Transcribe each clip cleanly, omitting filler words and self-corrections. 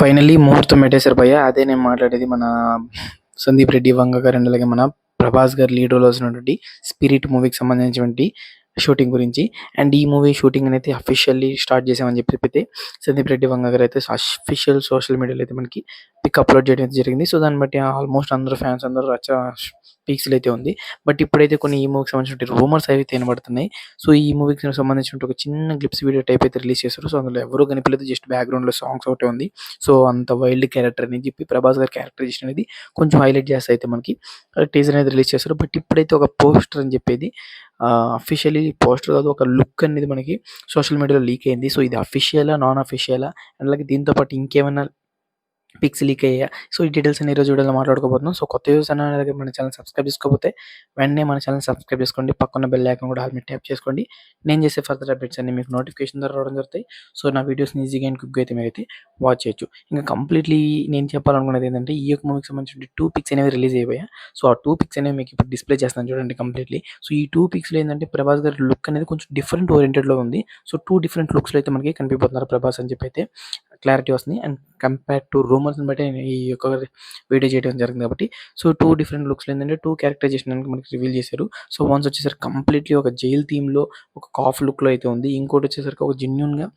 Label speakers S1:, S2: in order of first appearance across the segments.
S1: Finally ముహూర్తం పెట్టేసారు భయ్య. అదే నేను మాట్లాడేది మన సందీప్ రెడ్డి వంగ గారు అండ్ అలాగే మన ప్రభాస్ గారు లీడ్ రోల్ వచ్చినటువంటి 'స్పిరిట్' మూవీకి సంబంధించినటువంటి షూటింగ్ గురించి. అండ్ ఈ మూవీ షూటింగ్ అనేది అఫీషియల్లీ స్టార్ట్ చేసామని చెప్పి సందీప్ రెడ్డి వంగ గారు అయితే అఫీషియల్ సోషల్ మీడియాలో అయితే మనకి పిక్ అప్లోడ్ చేయడం అయితే జరిగింది. సో దాన్ని బట్టి ఆల్మోస్ట్ అందరూ ఫ్యాన్స్ అందరూ రచ్చ పీక్స్‌లో అయితే ఉంది. బట్ ఇప్పుడైతే కొన్ని ఈ మూవీకి సంబంధించినటువంటి రూమర్స్ అయితే వినబడుతున్నాయి. సో ఈ మూవీకి సంబంధించినటువంటి ఒక చిన్న గ్లిప్స్ వీడియో టైప్ అయితే రిలీజ్ చేశారు. సో అందులో ఎవరు కనిపించలేదు, జస్ట్ బ్యాక్‌గ్రౌండ్‌లో సాంగ్స్ ఒకటే ఉంది. సో అంత వైల్డ్ క్యారెక్టర్ అని చెప్పి ప్రభాస్ గారి క్యారెక్టరైజేషన్ అనేది కొంచెం హైలైట్ చేస్తే అయితే మనకి టీజర్ అనేది రిలీజ్ చేస్తారు. బట్ ఇప్పుడైతే ఒక పోస్టర్ అని చెప్పేది అఫీషియల్లీ పోస్టర్ కాదు, ఒక లుక్ అనేది మనకి సోషల్ మీడియాలో లీక్ అయింది. సో ఇది అఫీషియలా, నాన్ అఫీషియలా, అండ్ అలాగే దీంతో పాటు ఇంకేమైనా పిక్స్ లీక్ అయ్యాయి. సో ఈ డీటెయిల్స్ అన్ని ఈరోజు వీడియోలో మాట్లాడుకోబోతున్నాం. సో కొత్త యూజర్స్ అలాగే మన ఛానల్ సబ్స్క్రైబ్ చేసుకోకపోతే వెంటనే మన ఛానల్ సబ్స్క్రైబ్ చేసుకోండి. పక్కన బెల్ ఐకాన్ కూడా ఆల్ మీద ట్యాప్ చేసుకోండి. నేను చేసే ఫర్దర్ అప్డేట్స్ అన్ని మీకు నోటిఫికేషన్ ద్వారా రావడం జరుగుతాయి. సో నా వీడియోస్ని ఈజీగా అండ్ క్విక్గా అయితే మీరైతే వాచ్ చేయొచ్చు. ఇంకా కంప్లీట్లీ నేను చెప్పాలనుకున్నది ఏంటంటే ఈ యొక్క మూవీకి సంబంధించిన 2 పిక్స్ అనేవి రిలీజ్ అయిపోయాయి. సో ఆ 2 పిక్స్ అనేవి మీకు ఇప్పుడు డిస్ప్లే చేస్తున్నాను చూడండి కంప్లీట్లీ. సో ఈ 2 పిక్స్‌లో ఏంటంటే ప్రభాస్ గారి లుక్ అనేది కొంచెం డిఫరెంట్ ఓరియెంటెడ్‌లో ఉంది. సో 2 డిఫరెంట్ లుక్స్‌లో అయితే మనకి కనిపిపోతున్నారు ప్రభాస్ అని చెప్పి అయితే క్లారిటీ వస్తుంది. అండ్ కంపేర్ టు రూమర్స్‌ని బట్టి ఈ యొక్క వీడియో చేయడం జరిగింది కాబట్టి సో 2 డిఫరెంట్ లుక్స్‌లో ఏంటంటే 2 క్యారెక్టరైజేషన్ అనేది మనకి రివీల్ చేశారు. సో వన్స్ వచ్చేసరికి కంప్లీట్‌లీ ఒక జైల్ థీమ్‌లో ఒక కాఫ్ లుక్‌లో అయితే ఉంది. ఇంకోటి వచ్చేసరికి ఒక జెన్యూన్‌గా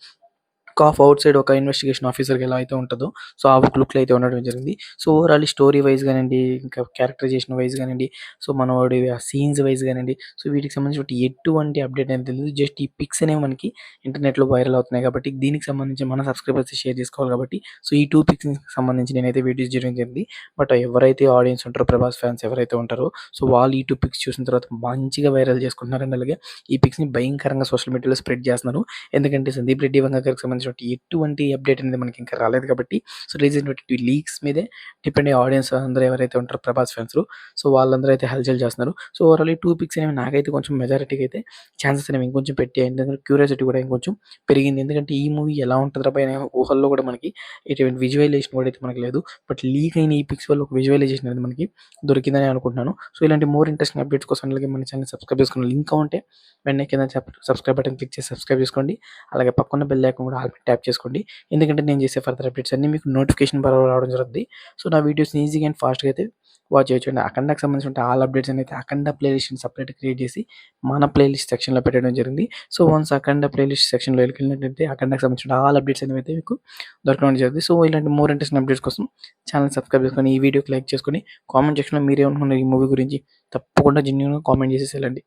S1: కాఫ్ ఔట్ సైడ్ ఒక ఇన్వెస్టిగేషన్ ఆఫీసర్‌గా ఎలా అయితే ఉంటదో సో ఆ ఒక లుక్‌లో అయితే ఉండడం జరిగింది. సో ఓవరాల్ స్టోరీ వైస్ గానండి, ఇంకా క్యారెక్టరైజేషన్ వైస్ గానండి, సో మనోడి ఆ సీన్స్ వైస్ గానండి, సో వీటికి సంబంధించిన ఎటువంటి అప్డేట్ అనేది తెలీదు. జస్ట్ ఈ పిక్స్ అనేవి మనకి ఇంటర్నెట్‌లో వైరల్ అవుతున్నాయి కాబట్టి దీనికి సంబంధించి మన సబ్స్క్రైబర్స్ షేర్ చేసుకోవాలి కాబట్టి సో ఈ 2 పిక్స్‌కి సంబంధించి నేనైతే వీడియోస్ చేయడం జరిగింది. బట్ ఎవరైతే ఆడియన్స్ ఉంటారో ప్రభాస్ ఫ్యాన్స్ ఎవరైతే ఉంటారో సో వాళ్ళు ఈ 2 పిక్స్ చూసిన తర్వాత మంచిగా వైరల్ చేసుకుంటున్నారండి. అలాగే ఈ పిక్స్‌ని భయంకరంగా సోషల్ మీడియాలో స్ప్రెడ్ చేస్తున్నారు. ఎందుకంటే సందీప్ రెడ్డి వంగ గారికి సంబంధించిన ఎటువంటి అప్డేట్ అనేది మనకి ఇంకా రాలేదు కాబట్టి సో రిలీజ్ అయినటువంటి లీక్స్ మీదే డిపెండ్ అయ్యే ఆడియన్స్ అందరూ ఎవరైతే ఉంటారో ప్రభాస్ ఫ్యాన్స్ సో వాళ్ళందరూ అయితే హల్చల్ చేస్తున్నారు. సో ఓవరాల్ ఈ 2 పిక్స్ అనేవి నాకైతే కొంచెం మెజారిటీకి అయితే ఛాన్సెస్ అనేవి ఇంకొంచెం పెట్టాయి. ఎందుకంటే క్యూరియాసిటీ కూడా ఇంకొంచెం పెరిగింది. ఎందుకంటే ఈ మూవీ ఎలా ఉంటుందిరా పైన ఊహల్లో కూడా మనకి ఎటువంటి విజువలైజేషన్ కూడా అయితే మనకి లేదు. బట్ లీక్ అయిన ఈ పిక్స్ వల్ల ఒక విజువలైజేషన్ అనేది మనకి దొరికిందని అనుకుంటున్నాను. సో ఇలాంటి మోర్ ఇంట్రెస్టింగ్ అప్డేట్స్ కోసం అలాగే మన ఛానల్ సబ్స్క్రైబ్ చేసుకున్న లింక్ ఉంటే వెంటనే కింద సబ్స్క్రైబ్ బటన్ క్లిక్ చేసి సబ్స్క్రైబ్ చేసుకోండి. అలాగే పక్కన బెల్ ఐకాన్ కూడా ఆల్ మీద ట్యాప్ చేసుకోండి. ఎందుకంటే నేను చేసే ఫర్దర్ అప్డేట్స్ అన్నీ మీకు నోటిఫికేషన్ పరంగా రావడం జరుగుతుంది. సో నా వీడియోస్ని ఈజీగా అండ్ ఫాస్ట్‌గా అయితే వాచ్ చేయొచ్చు. అండ్ అఖండకి సంబంధించిన ఆల్ అప్డేట్స్ అనేది అఖండ ప్లేలిస్ట్‌ని సెపరేట్ క్రియేట్ చేసి మన ప్లేలిస్ట్ సెక్షన్‌లో పెట్టడం జరిగింది. సో వన్స్ అఖండ ప్లేలిస్ట్ సెక్షన్‌లోకి వెళ్ళినట్టయితే అఖండకి సంబంధించిన ఆల్ అప్డేట్స్ అనేవి అయితే మీకు దొరకడం జరుగుతుంది. సో ఇలాంటి మోర్ ఇంట్రెస్టింగ్ అప్డేట్స్ కోసం ఛానల్ సబ్స్క్రైబ్ చేసుకొని ఈ వీడియోకి లైక్ చేసుకొని కామెంట్ సెక్షన్‌లో మీరేమనుకున్నారు ఈ మూవీ గురించి తప్పకుండా జెన్యూన్‌గా కామెంట్ చేసేసి వెళ్ళండి.